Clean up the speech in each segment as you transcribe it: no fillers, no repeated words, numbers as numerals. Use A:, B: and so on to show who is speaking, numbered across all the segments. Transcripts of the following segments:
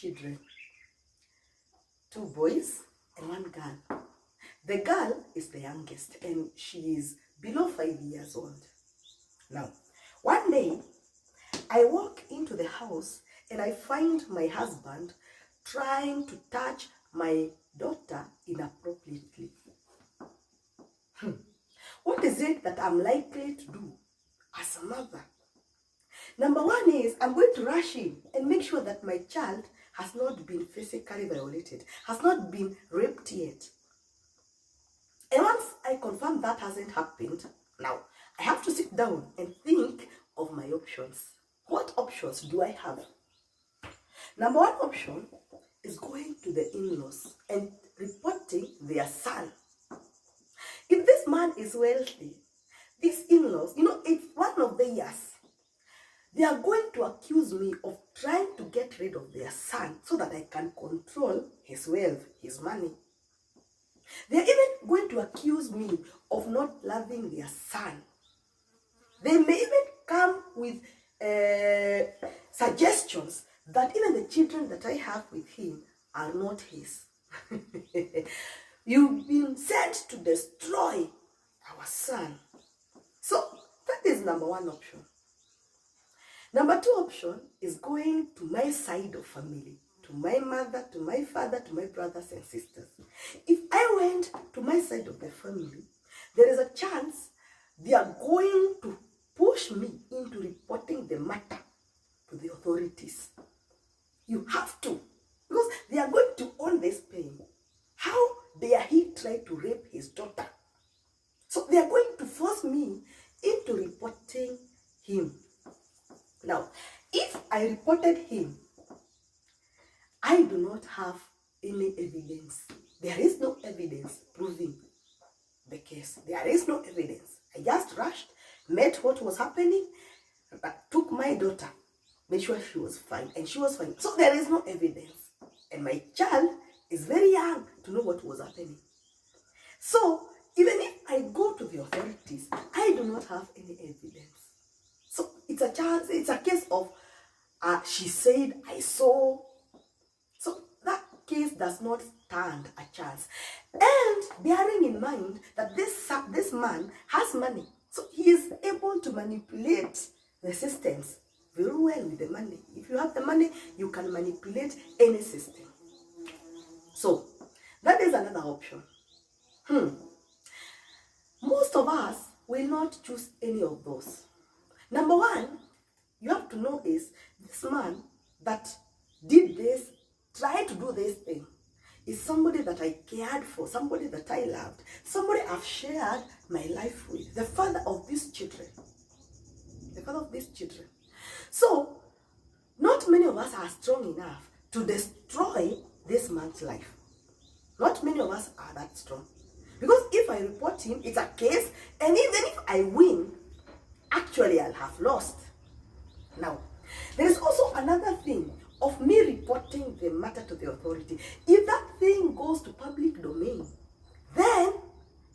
A: children, 2 boys and 1 girl. The girl is the youngest and she is below 5 years old. Now, one day, I walk into the house and I find my husband trying to touch my daughter inappropriately. What is it that I'm likely to do as a mother? Number one is I'm going to rush in and make sure that my child has not been physically violated, has not been raped yet. And once I confirm that hasn't happened, now I have to sit down and think of my options. What options do I have? Number one option is going to the in-laws and reporting their son. If this man is wealthy, these in-laws, it's one of the years, they are going to accuse me of trying to get rid of their son so that I can control his wealth, his money. They are even going to accuse me of not loving their son. They may even come with suggestions that even the children that I have with him are not his. You've been sent to destroy our son. So that is number one option. Number two option is going to my side of family, to my mother, to my father, to my brothers and sisters. If I went to my side of the family, there is a chance they are going to push me into reporting the matter to the authorities. You have to, because they are going to own this pain. How dare he try to rape his daughter? So they are going to force me into reporting him. Now, if I reported him, I do not have any evidence. There is no evidence proving the case. There is no evidence. I just rushed, met what was happening, took my daughter, made sure she was fine, and she was fine. So there is no evidence. And my child is very young to know what was happening. So even if I go to the authorities, I do not have any evidence. So it's a case of she said, I saw. So that case does not stand a chance. And bearing in mind that this man has money, so he is able to manipulate the systems very well with the money. If you have the money, you can manipulate any system. So that is another option. Most of us will not choose any of those. Number one, you have to know is this man that did this, tried to do this thing, is somebody that I cared for, somebody that I loved, somebody I've shared my life with, the father of these children. The father of these children. So, not many of us are strong enough to destroy this man's life. Not many of us are that strong. Because if I report him, it's a case, and even if I win, actually I'll have lost. Now, there is also another thing of me reporting the matter to the authority. If that thing goes to public domain, then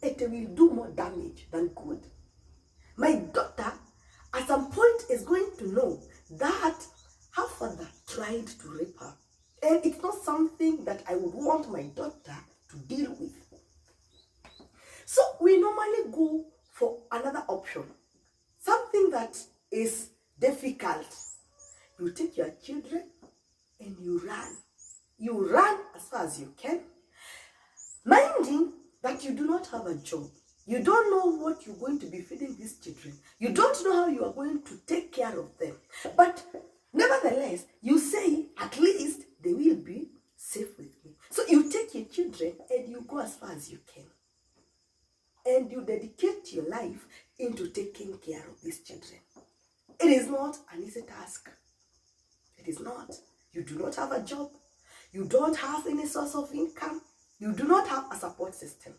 A: it will do more damage than good. My daughter, at some point, is going to know that her father tried to rape her. And it's not something that I would want my daughter to deal with. So we normally go for another option. Something that is difficult. You take your children and you run. You run as far as you can, minding that you do not have a job. You don't know what you're going to be feeding these children. You don't know how you are going to take care of them. But nevertheless, you say, at least they will be safe with me. So you take your children and you go as far as you can. And you dedicate your life into taking care of these children. It is not an easy task. It is not. You do not have a job. You don't have any source of income. You do not have a support system.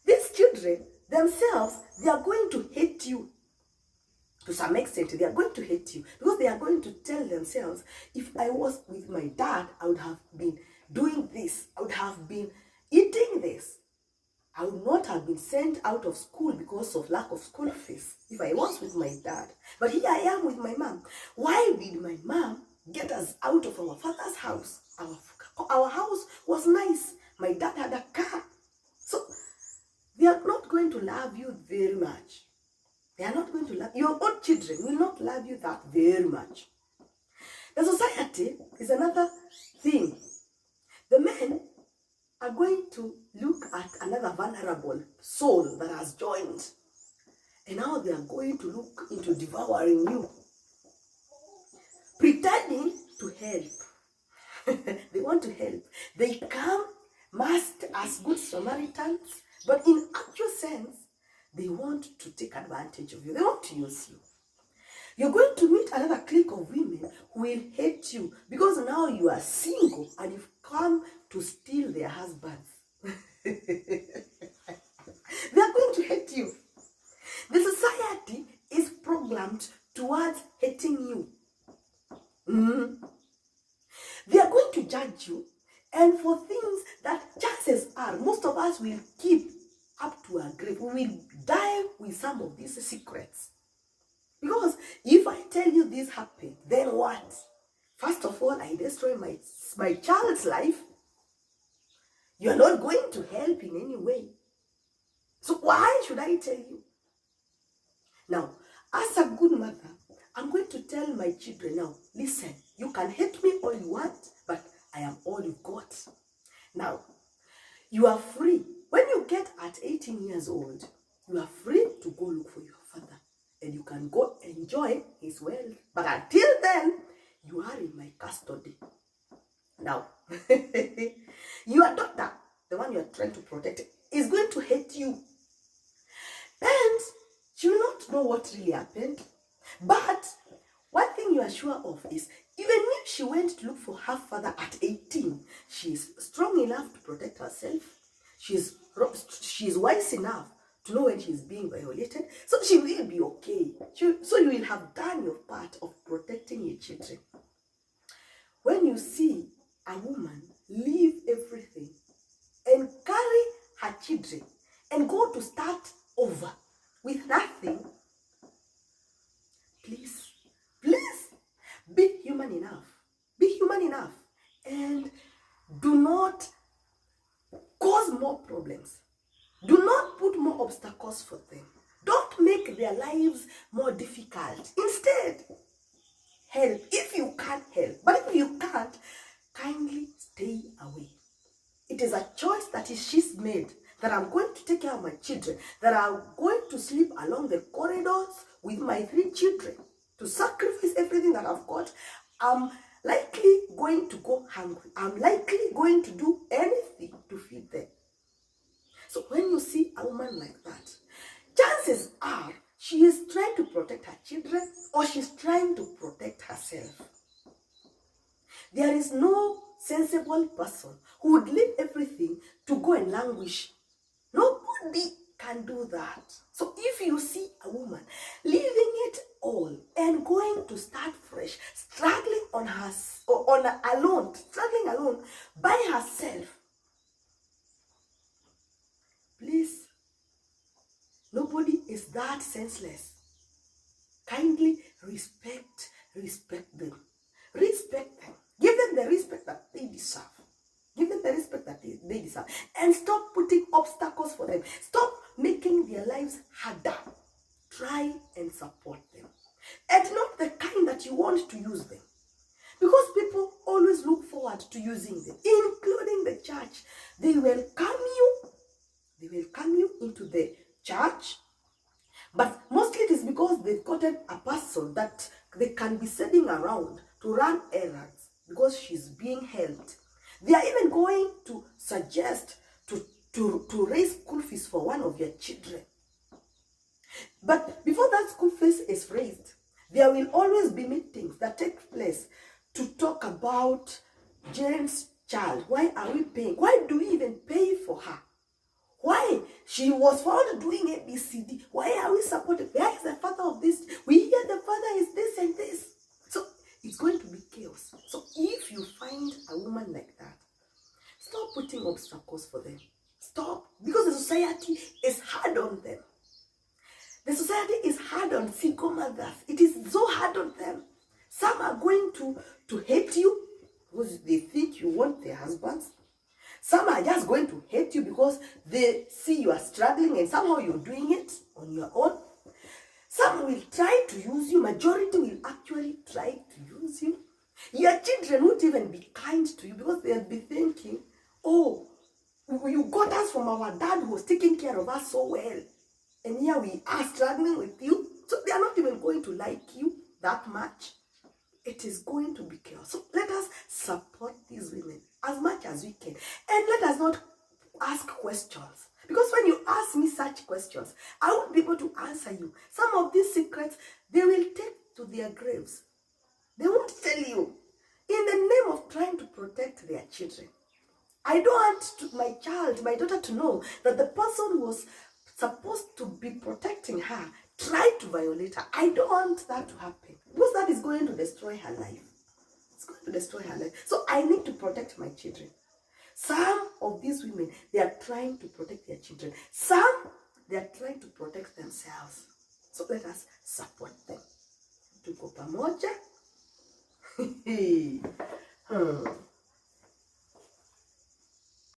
A: These children themselves, they are going to hate you. To some extent, they are going to hate you. Because they are going to tell themselves, if I was with my dad, I would have been doing this. I would have been eating this. I would not have been sent out of school because of lack of school fees if I was with my dad. But here I am with my mom. Why did my mom get us out of our father's house. Our house was nice. My dad had a car. So they are not going to love you very much. They are not going to love your own children will not love you that very much. The society is another thing. The men are going to look at another vulnerable soul that has joined. And now they are going to look into devouring you, pretending to help. They want to help. They come masked as good Samaritans, but in actual sense, they want to take advantage of you. They want to use you. You're going to meet another clique of women who will hate you because now you are single and you've come to steal their husbands. They are going to hate you. The society is programmed towards hating you. They are going to judge you, and for things that chances are most of us will keep up to our grave. We will die with some of these secrets. Because if I tell you this happened, then what? First of all, I destroy my child's life. You are not going to help in any way. So why should I tell you? Now, as a good mother, I'm going to tell my children now, listen, you can hate me all you want, but I am all you've got. Now, you are free. When you get at 18 years old, you are free to go look for your father. And you can go enjoy his wealth. But until then, you are in my custody. Now, your daughter, the one you are trying to protect, is going to hate you. And she will not know what really happened. But one thing you are sure of is, even if she went to look for her father at 18, she is strong enough to protect herself. She is wise enough to know when she is being violated. So she will be okay. So you will have done your part of protecting your children. When you see a woman leave everything and carry her children and go to start over with nothing, please be human enough. Be human enough and do not cause more problems. Do not put more obstacles for them. Don't make their lives more difficult. Instead, help if you can't help. But if you can't, kindly stay away. It is a choice that she's made, that I'm going to take care of my children, that I'm going to sleep along the corridors with my 3 children, to sacrifice everything that I've got. I'm likely going to go hungry. I'm likely going to do anything to feed them. So when you see a woman like that, chances are she is trying to protect her children or she's trying to protect herself. There is no sensible person who would leave everything to go and languish. Nobody can do that. So if you see a woman leaving it all and going to start fresh, struggling alone by herself, please, nobody is that senseless. Kindly respect them. Respect them. Give them the respect that they deserve. Give them the respect that they deserve. And stop putting obstacles for them. Stop making their lives harder. Try and support them. And not the kind that you want to use them. Because people always look forward to using them, including the church. They welcome you into the church. But mostly it is because they've gotten a person that they can be sending around to run errands because she's being helped. They are even going to suggest to raise school fees for one of your children. But before that school fees is raised, there will always be meetings that take place to talk about Jane's child. Why are we paying? Why do we even pay for her? Why? She was found doing ABCD. Why are we supporting? Where is the father of this? We hear the father is this and this. So it's going to be chaos. So if you find a woman like that, stop putting obstacles for them. Stop. Because the society is hard on them. The society is hard on single mothers. It is so hard on them. Some are going to hate you because they think you want their husbands. Some are just going to hate you because they see you are struggling and somehow you're doing it on your own. Some will try to use you. Majority will actually try to use you. Your children won't even be kind to you because they'll be thinking, oh, you got us from our dad who was taking care of us so well. And here we are struggling with you. So they are not even going to like you that much. It is going to be chaos. So let us support these women as much as we can. And let us not ask questions. Because when you ask me such questions, I won't be able to answer you. Some of these secrets, they will take to their graves. They won't tell you. In the name of trying to protect their children. I don't want my daughter to know that the person who was supposed to be protecting her tried to violate her. I don't want that to happen. Because that is going to destroy her life. It's going to destroy her life. So I need to protect my children. Some of these women, they are trying to protect their children. Some, they are trying to protect themselves. So let us support them. Tuko pamoja.